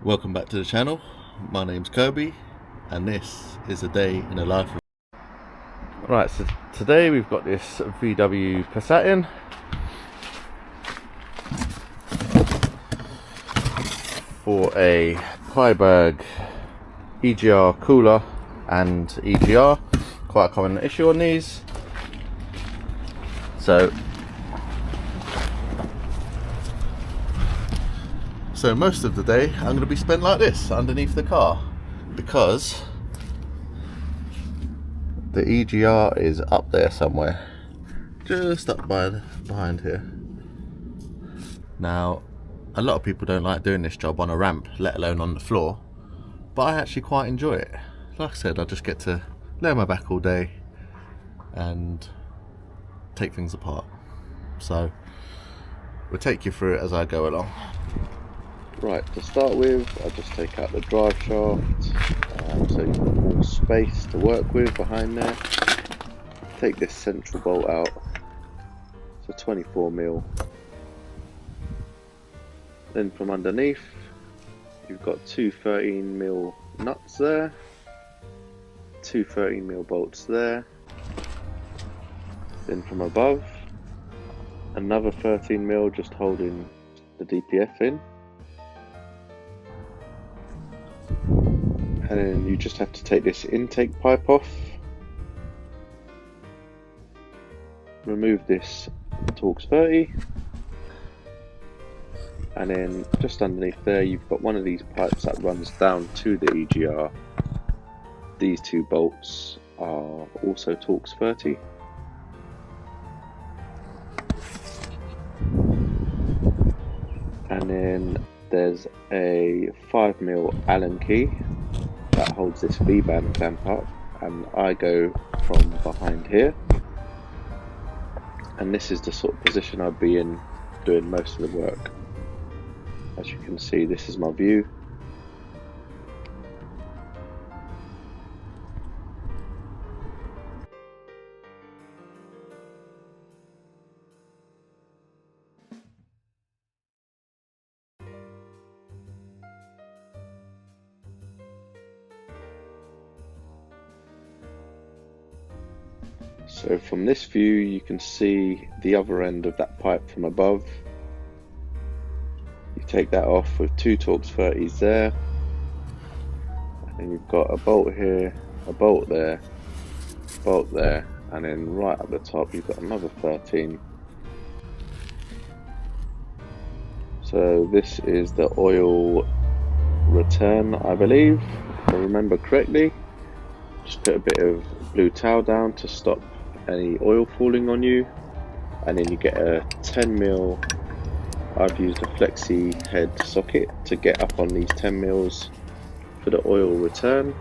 Welcome back to the channel. My name's Kirby and this is a day in the life of... Right, so today we've got this VW Passat for a Heiberg EGR cooler and EGR. Quite a common issue on these. So most of the day I'm going to be spent like this underneath the car because the EGR is up there somewhere, just up behind here. Now, a lot of people don't like doing this job on a ramp, let alone on the floor, but I actually quite enjoy it. Like I said, I just get to lay on my back all day and take things apart. So we'll take you through it as I go along. Right, to start with, I'll just take out the drive shaft, so you've got more space to work with behind there. Take this central bolt out, it's a 24mm. Then from underneath, you've got two 13mm nuts there, two 13mm bolts there. Then from above, another 13mm just holding the DPF in. And then you just have to take this intake pipe off, remove this Torx 30, and then just underneath there you've got one of these pipes that runs down to the EGR. These two bolts are also Torx 30. And then there's a 5mm Allen key that holds this V-band clamp up, and I go from behind here, and this is the sort of position I'd be in doing most of the work. As you can see, this is my view. So from this view you can see the other end of that pipe from above. You take that off with two Torx 30s there, and you've got a bolt here, a bolt there, and then right at the top you've got another 13. So this is the oil return, I believe, if I remember correctly. Just put a bit of blue towel down to stop any oil falling on you, and then you get a 10mm. I've used a flexi head socket to get up on these 10mm for the oil return.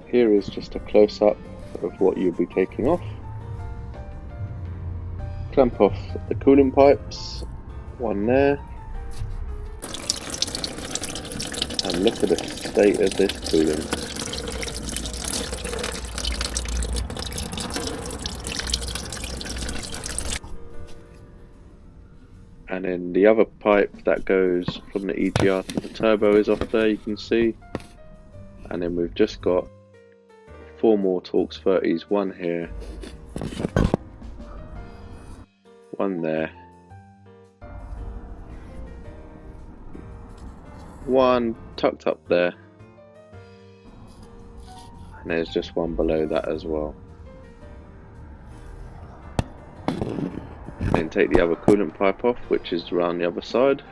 Here is just a close-up of what you'll be taking off. Clamp off the coolant pipes, one there, and look at the state of this coolant. And then the other pipe that goes from the EGR to the turbo is off there, you can see. And then we've just got 4 more Torx 30s, one here, one there, one tucked up there, and there's just one below that as well. Then take the other coolant pipe off, which is around the other side.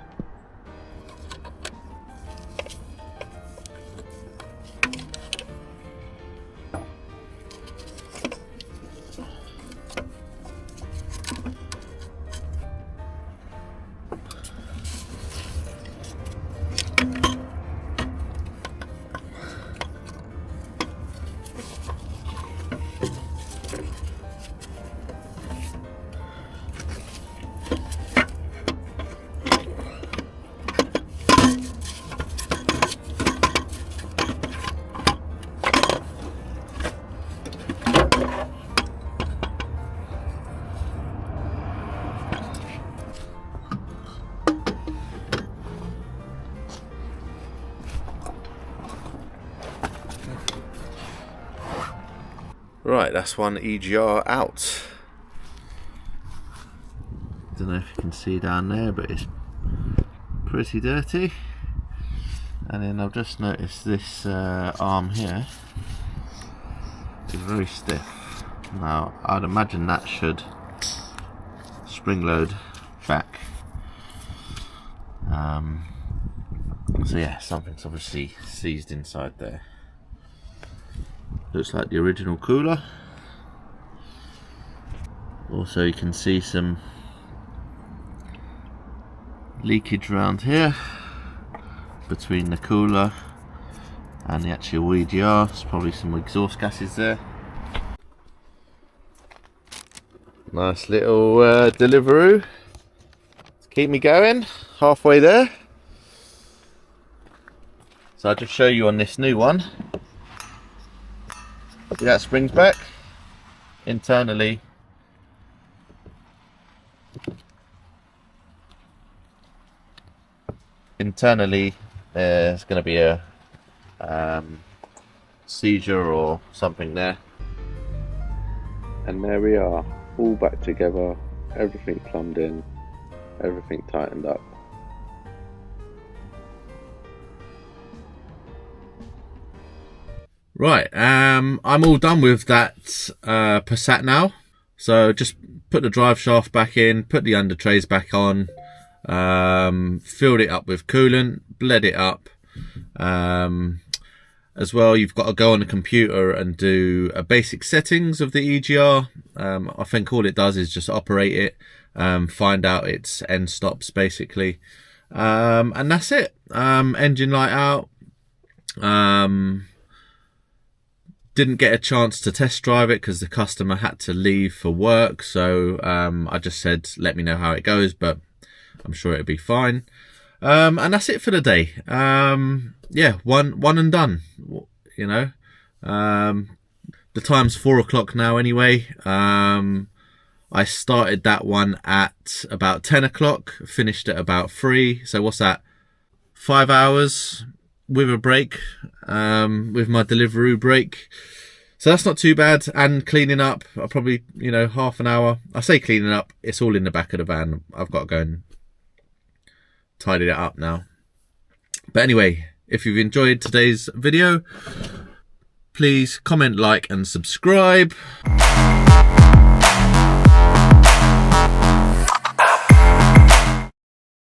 Right, that's one EGR out. Don't know if you can see down there, but it's pretty dirty. And then I've just noticed this arm here is very stiff. Now I'd imagine that should spring load back. So yeah, something's obviously seized inside there. Looks like the original cooler. Also you can see some leakage around here between the cooler and the actual EGR. There's probably some exhaust gases there. Nice little Deliveroo to keep me going, halfway there. So I'll just show you on this new one. See that springs back internally. Internally there's going to be a seizure or something there. And there we are, all back together, everything plumbed in, everything tightened up. Right, I'm all done with that Passat now. So just put the drive shaft back in, put the under trays back on, filled it up with coolant, bled it up. As well, you've got to go on the computer and do a basic settings of the EGR. I think all it does is just operate it, find out its end stops basically, and that's it. Engine light out. Didn't get a chance to test drive it because the customer had to leave for work, so I just said let me know how it goes, but I'm sure it'll be fine. And that's it for the day. Yeah, one and done, you know. The time's 4 o'clock now anyway. I started that one at about 10 o'clock, finished at about 3, so what's that, 5 hours with a break, with my Deliveroo break. So that's not too bad. And cleaning up, I'll probably, you know, half an hour. I say cleaning up, it's all in the back of the van. I've got to go and tidy it up now. But anyway, if you've enjoyed today's video, please comment, like and subscribe.